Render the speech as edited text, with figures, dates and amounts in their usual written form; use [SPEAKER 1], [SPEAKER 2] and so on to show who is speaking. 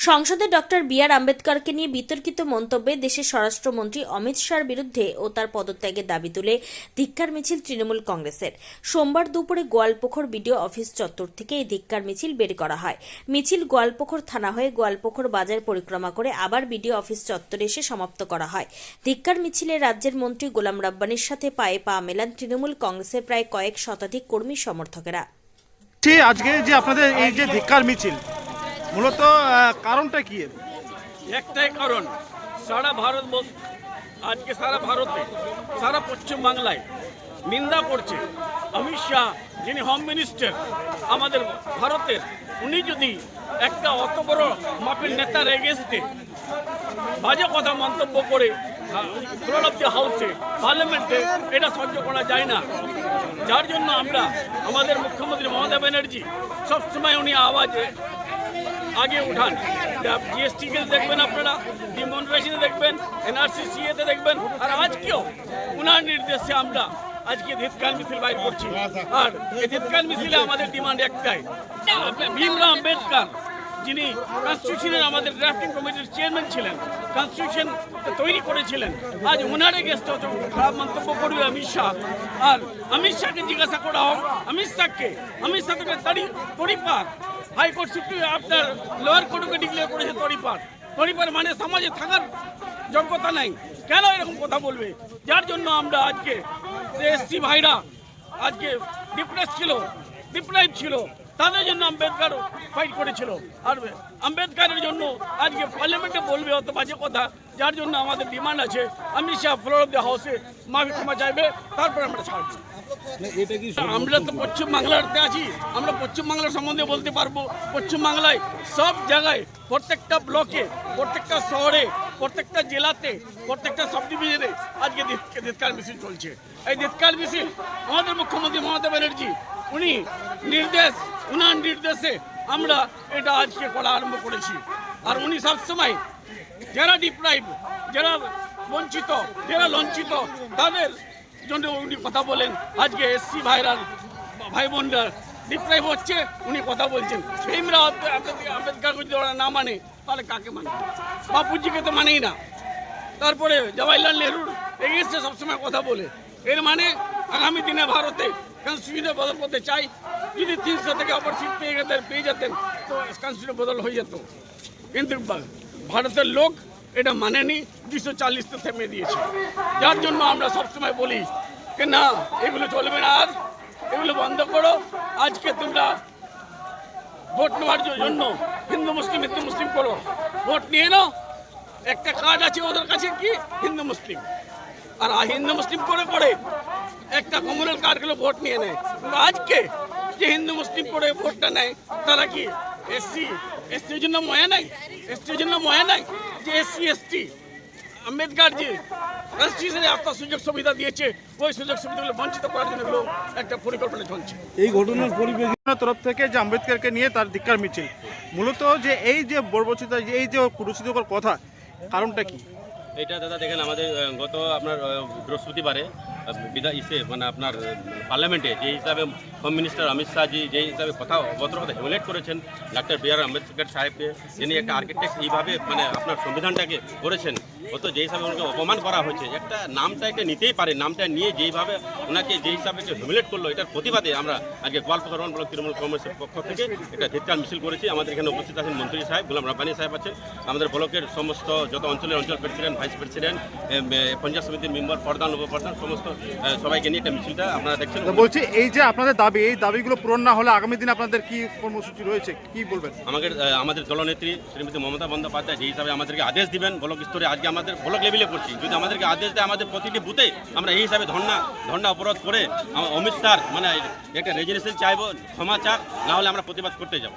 [SPEAKER 1] সংসদে doctor B.R.. আম্বেদকরকে নিয়ে বিতর্কিত মন্তব্যে দেশের স্বরাষ্ট্রমন্ত্রী অমিত শাহর বিরুদ্ধে ও তার পদত্যাগের দাবি তুলে ধিক্কার মিছিল তৃণমূল কংগ্রেসের। সোমবার দুপুরে গোয়ালপুখর বিডিও অফিস চত্বর থেকে এই ধিক্কার মিছিল বের করা হয়। মিছিল গোয়ালপুখর থানা হয়ে গোয়ালপুখর বাজার পরিক্রমা করে আবার বিডিও অফিস চত্বরে এসে সমাপ্ত করা হয়। ধিক্কার মিছিলে রাজ্যের মন্ত্রী গোলাম রাব্বানির সাথে পায়ে পা মেলান তৃণমূল কংগ্রেসের প্রায় কয়েক শতাধিক কর্মী সমর্থকেরা।
[SPEAKER 2] আজকে যে আপনাদের এই যে ধিক্কার মিছিল মূলত কারণটা কি?
[SPEAKER 3] একটাই কারণ, সারা ভারতবর্ষ আজকে সারা ভারতে সারা পশ্চিমবাংলায় নিন্দা করছে অমিত শাহ, যিনি হোম মিনিস্টার আমাদের ভারতের, উনি যদি একটা অত বড় মাপের নেতার এগেনস্টে বাজে কথা মন্তব্য করে ফ্লোর অফ দ্য হাউসে পার্লামেন্টে, এটা সহ্য করা যায় না। যার জন্য আমরা আমাদের মুখ্যমন্ত্রী মমতা ব্যানার্জি সবসময় উনি আওয়াজে আগে উঠান। জিএসটি কে দেখবেন, আপনারা ডিমনিটাইজেশনে দেখবেন, এনআরসি সিএতে দেখবেন, আর আজকেও উনার নির্দেশে আমরা আজকে ধিক্কার মিছিল বাইর করছি। আর এই ধিক্কার মিছিলে আমাদের ডিমান্ড একটাই, ভীমরাও আম্বেদকর যিনি কনস্টিটিউশনের আমাদের ড্রাফটিং কমিটির চেয়ারম্যান ছিলেন, কনস্টিটিউশন তৈরি করেছিলেন, আজ ওনার এগেনস্টে খারাপ মন্তব্য করবে অমিত শাহ। আর অমিত শাহকে জিজ্ঞাসা করা হোক, অমিত শাহকে তড়িপার হাইকোর্ট সুপ্রিম আপনার লোয়ার কোর্টকে ডিক্লেয়ার করেছে তড়িপার মানে সমাজে থাকার যোগ্যতা নাই, কেন এরকম কথা বলবে? যার জন্য আমরা আজকে এসসি ভাইরা আজকে ডিপ্রাইভ ছিল, তাদের জন্য আম্বেদকর ফাইট করেছিল। আর আম্বেদকরের জন্য আজকে পার্লামেন্টে বলবে অত বাজে কথা, যার জন্য আমাদের ডিমান্ড আছে Amit Shah floor of the হাউসে মাফি ক্ষমা চাইবে, তারপরে আমরা ছাড়ব। আমরা তো পশ্চিমবাংলাতে আছি, আমরা পশ্চিমবাংলার সম্বন্ধে বলতে পারবো। পশ্চিমবাংলায় সব জায়গায়, প্রত্যেকটা ব্লকে, প্রত্যেকটা শহরে, প্রত্যেকটা জেলাতে, প্রত্যেকটা সাব ডিভিশনে আজকে ধিক্কার মিছিল চলছে। এই ধিক্কার মিছিল আমাদের মুখ্যমন্ত্রী মমতা ব্যানার্জি উনার নির্দেশে আমরা এটা আজকে করা আরম্ভ করেছি। আর উনি সবসময় যারা ডিপ্রাইভ, যারা বঞ্চিত, যারা লঞ্চিত, তাদের জন্য উনি কথা বলেন। আজকে এসসি ভাই বোনরা ডিপ্রাইভ হচ্ছে, উনি কথা বলছেন। ভীমরাও আম্বেদকর যদি ওরা না মানে, তাহলে কাকে মানে? বাপুজিকে তো মানেই না। তারপরে জওয়াহরলাল নেহরুর এগেইনস্টে সবসময় কথা বলে, এর মানে আগামী দিনে ভারতে কনস্টিটিউশনে বদল করতে চাই। যদি 300 থেকে অপর সিট পেয়ে যেতেন তো কনস্টিটিউশন বদল হয়ে যেত, কিন্তু ভারতের লোক এটা মানেনি, 240 থেমে দিয়েছে। যার জন্য আমরা সবসময় বলি যে না, এগুলো চলবে না, আর এগুলো বন্ধ করো। আজকে তোমরা ভোট নেওয়ার জন্য হিন্দু মুসলিম করো, ভোট নিয়ে নাও। একটা কার্ড আছে ওদের কাছে, কি হিন্দু মুসলিম, আর হিন্দু মুসলিম করে একটা কমিউনাল কার্ড গুলো ভোট নিয়ে নেয়। আজকে যে হিন্দু মুসলিম করে ভোটটা নেয়, তারা কি এসসির জন্য ময়া নাই? যে এসসি এসটি আম্বেদকর যে কনস্টিটিউশনে আপনার সুযোগ সুবিধা দিয়েছে, ওই সুযোগ সুবিধাগুলো বঞ্চিত করার জন্য একটা পরিকল্পনা চলছে।
[SPEAKER 2] এই ঘটনার পরিপ্রেক্ষিতে তরফ থেকে যে আম্বেদকরকে নিয়ে তার ধিক্কার মিছিল, মূলত যে এই যে বর্বরচিতা, এই যে কুরুচিতকর কথা, কারণটা কি?
[SPEAKER 4] এটা দাদা দেখেন, আমাদের গত আপনার বৃহস্পতিবারে মানে আপনার পার্লামেন্টে যে হিসাবে হোম মিনিস্টার অমিত শাহজি যে হিসাবে ভদ্রকথা হিউমিলেট করেছেন ডক্টর বি.আর. আম্বেদকর সাহেবকে, যিনি একটা আর্কিটেক্ট এইভাবে মানে আপনার সংবিধানটাকে করেছেন, অত যে হিসাবে ওনাকে অপমান করা হয়েছে, একটা নামটা একটা নিতেই পারে, নামটা নিয়ে যেইভাবে ওনাকে যে হিসাবে হিউমিলেট করলো, এটার প্রতিবাদে আমরা আজকে গোয়ালপুখর ব্লক তৃণমূল কংগ্রেসের পক্ষ থেকে একটা ধিক্কার মিছিল করেছি। আমাদের এখানে উপস্থিত আছেন মন্ত্রী সাহেব, গোলাম রাব্বানি সাহেব আছেন, আমাদের ব্লকের সমস্ত যত অঞ্চল প্রেসিডেন্ট, ভাইস প্রেসিডেন্ট, পঞ্চায়েত সমিতির মেম্বার, প্রধান উপপ্রধান, সমস্ত সবাইকে নিয়ে একটা মিছিলটা আপনারা দেখছেন।
[SPEAKER 2] বলছি, এই যে আপনাদের দাবি, এই দাবিগুলো পূরণ না হলে আগামী দিনে আপনাদের কি কর্মসূচি রয়েছে, কি বলবেন?
[SPEAKER 4] আমাদের দলনেত্রী শ্রীমতী মমতা বন্দ্যোপাধ্যায় যে হিসাবে আমাদেরকে আদেশ দিবেন ব্লক স্তরে, আজকে আমাদের ব্লক লেভেলে করছি, যদি আমাদেরকে আদেশ দেয় আমাদের প্রতিটি বুথে, আমরা এই হিসাবে ধর্ণা অবরোধ করে অমিত শাহ মানে একটা রেজিগনেশন চাইবো, ক্ষমা চাক, না হলে আমরা প্রতিবাদ করতে যাব।